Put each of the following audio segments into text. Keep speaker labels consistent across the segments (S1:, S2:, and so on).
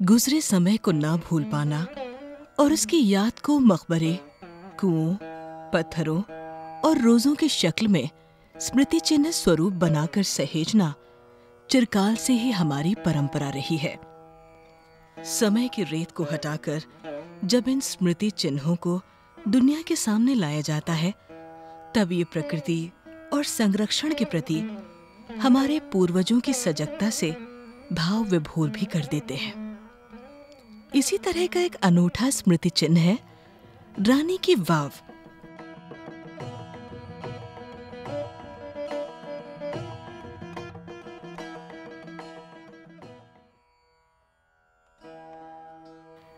S1: गुजरे समय को ना भूल पाना और उसकी याद को मकबरे, कुओं, पत्थरों और रोजों की शक्ल में स्मृति चिन्ह स्वरूप बनाकर सहेजना चिरकाल से ही हमारी परंपरा रही है। समय की रेत को हटाकर जब इन स्मृति चिन्हों को दुनिया के सामने लाया जाता है, तब ये प्रकृति और संरक्षण के प्रति हमारे पूर्वजों की सजगता से भाव विभोर भी कर देते हैं। इसी तरह का एक अनूठा स्मृति चिन्ह है रानी की वाव।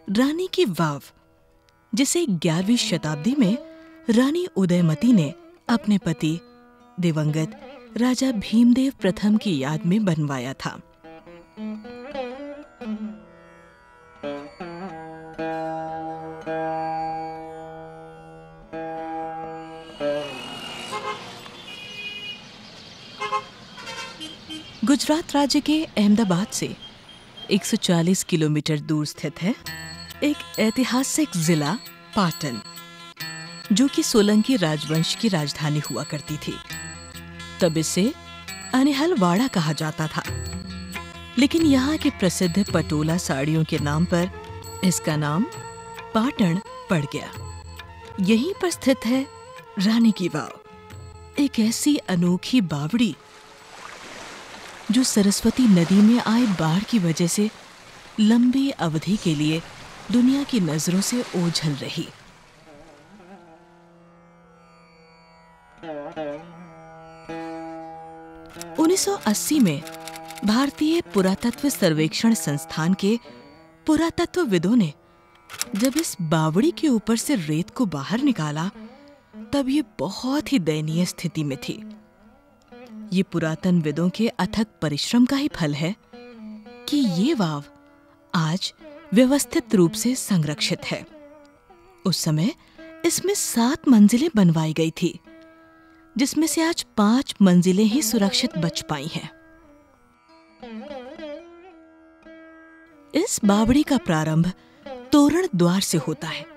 S1: रानी की वाव, जिसे 11वीं शताब्दी में रानी उदयमती ने अपने पति दिवंगत राजा भीमदेव प्रथम की याद में बनवाया था। गुजरात राज्य के अहमदाबाद से 140 किलोमीटर दूर स्थित है एक ऐतिहासिक जिला पाटन, जो कि सोलंकी राजवंश की राजधानी हुआ करती थी। तब इसे अनिहलवाड़ा कहा जाता था, लेकिन यहाँ के प्रसिद्ध पटोला साड़ियों के नाम पर इसका नाम पाटन पड़ गया। यहीं पर स्थित है रानी की वाव, एक ऐसी अनोखी बावड़ी जो सरस्वती नदी में आए बाढ़ की वजह से लंबी अवधि के लिए दुनिया की नजरों से ओझल रही। उन्नीस 1980 में भारतीय पुरातत्व सर्वेक्षण संस्थान के पुरातत्वविदों ने जब इस बावड़ी के ऊपर से रेत को बाहर निकाला, तब ये बहुत ही दयनीय स्थिति में थी। ये पुरातन विदों के अथक परिश्रम का ही फल है कि ये वाव आज व्यवस्थित रूप से संरक्षित है। उस समय इसमें 7 मंजिलें बनवाई गई थी, जिसमें से आज 5 मंजिलें ही सुरक्षित बच पाई हैं। इस बावड़ी का प्रारंभ तोरण द्वार से होता है।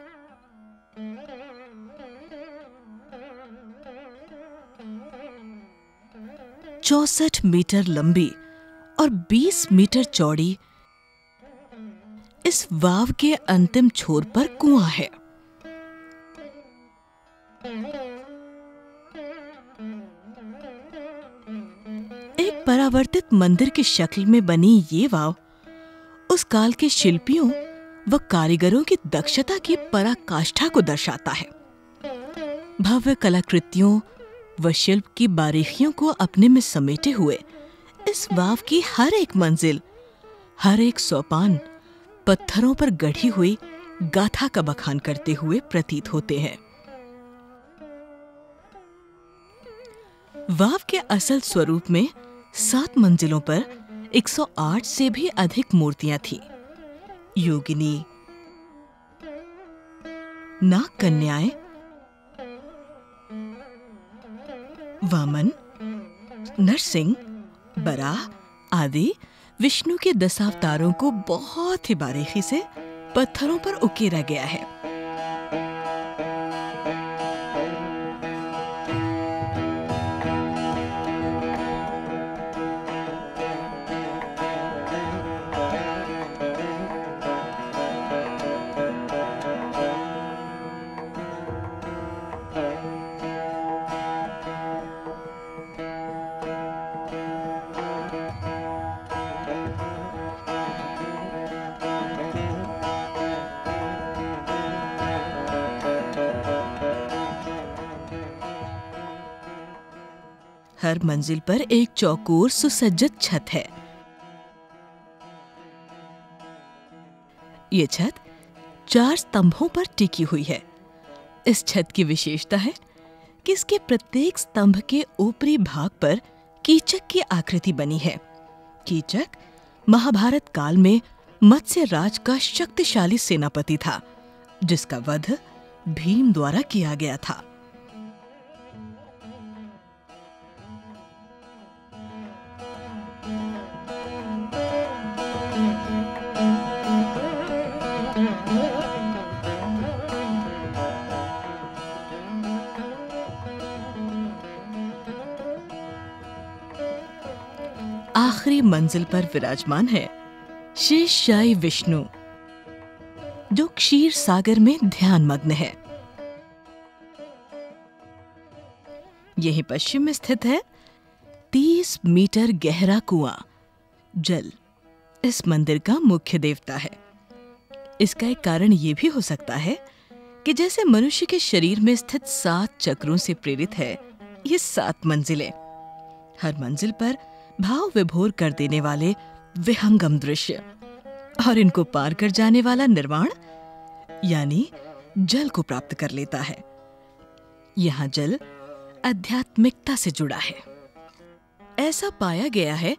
S1: चौसठ मीटर लंबी और 20 मीटर चौड़ी इस वाव के अंतिम छोर पर कुआं है। एक परावर्तित मंदिर की शक्ल में बनी ये वाव उस काल के शिल्पियों व कारीगरों की दक्षता की पराकाष्ठा को दर्शाता है। भव्य कलाकृतियों व शिल्प की बारीकियों को अपने में समेटे हुए इस वाव की हर एक मंजिल, हर एक सोपान पत्थरों पर गढ़ी हुई गाथा का बखान करते हुए प्रतीत होते हैं। वाव के असल स्वरूप में 7 मंजिलों पर 108 से भी अधिक मूर्तियां थीं। योगिनी, नाग कन्याएं, वामन, नरसिंह, बराह आदि विष्णु के 10 अवतारों को बहुत ही बारीकी से पत्थरों पर उकेरा गया है। हर मंजिल पर एक चौकोर सुसज्जित छत है। ये छत 4 स्तंभों पर टिकी हुई है। इस छत की विशेषता है कि इसके प्रत्येक स्तंभ के ऊपरी भाग पर कीचक की आकृति बनी है। कीचक महाभारत काल में मत्स्य राज का शक्तिशाली सेनापति था, जिसका वध भीम द्वारा किया गया था। मंजिल पर विराजमान है शेषशायी विष्णु, जो क्षीर सागर में ध्यान मग्न है। यही पश्चिम में स्थित है 30 मीटर गहरा कुआं। जल इस मंदिर का मुख्य देवता है। इसका एक कारण यह भी हो सकता है कि जैसे मनुष्य के शरीर में स्थित 7 चक्रों से प्रेरित है ये 7 मंजिलें, हर मंजिल पर भाव विभोर कर देने वाले विहंगम दृश्य और इनको पार कर जाने वाला निर्वाण यानी जल को प्राप्त कर लेता है। यहां जल आध्यात्मिकता से जुड़ा है। ऐसा पाया गया है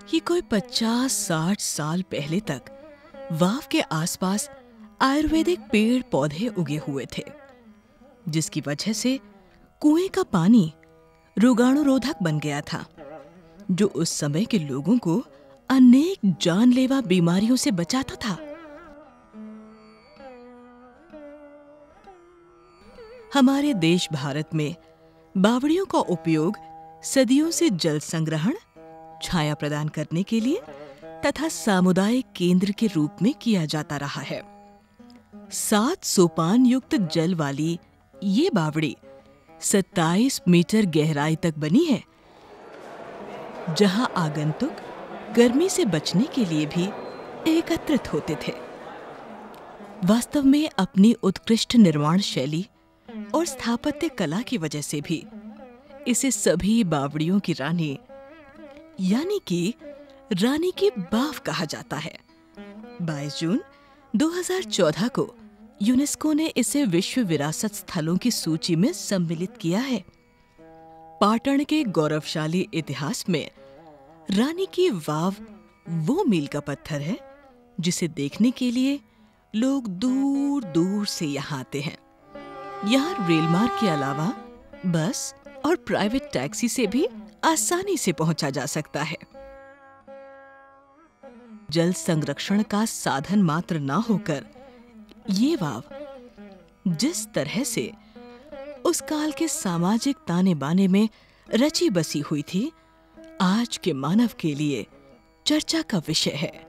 S1: कि कोई 50-60 साल पहले तक वाव के आसपास आयुर्वेदिक पेड़ पौधे उगे हुए थे, जिसकी वजह से कुएं का पानी रोगाणुरोधक बन गया था, जो उस समय के लोगों को अनेक जानलेवा बीमारियों से बचाता था। हमारे देश भारत में बावड़ियों का उपयोग सदियों से जल संग्रहण, छाया प्रदान करने के लिए तथा सामुदायिक केंद्र के रूप में किया जाता रहा है। 7 सोपान युक्त जल वाली ये बावड़ी 27 मीटर गहराई तक बनी है, जहां आगंतुक गर्मी से बचने के लिए भी एकत्रित होते थे। वास्तव में अपनी उत्कृष्ट निर्माण शैली और स्थापत्य कला की वजह से भी इसे सभी बावड़ियों की रानी यानी कि रानी की बाव कहा जाता है। 22 जून 2014 को यूनेस्को ने इसे विश्व विरासत स्थलों की सूची में सम्मिलित किया है। पाटन के गौरवशाली इतिहास में रानी की वाव वो मील का पत्थर है जिसे देखने के लिए लोग दूर दूर से यहाँ आते हैं। यहाँ रेल मार्ग के अलावा बस और प्राइवेट टैक्सी से भी आसानी से पहुंचा जा सकता है। जल संरक्षण का साधन मात्र ना होकर ये वाव जिस तरह से उस काल के सामाजिक ताने बाने में रची बसी हुई थी, आज के मानव के लिए चर्चा का विषय है।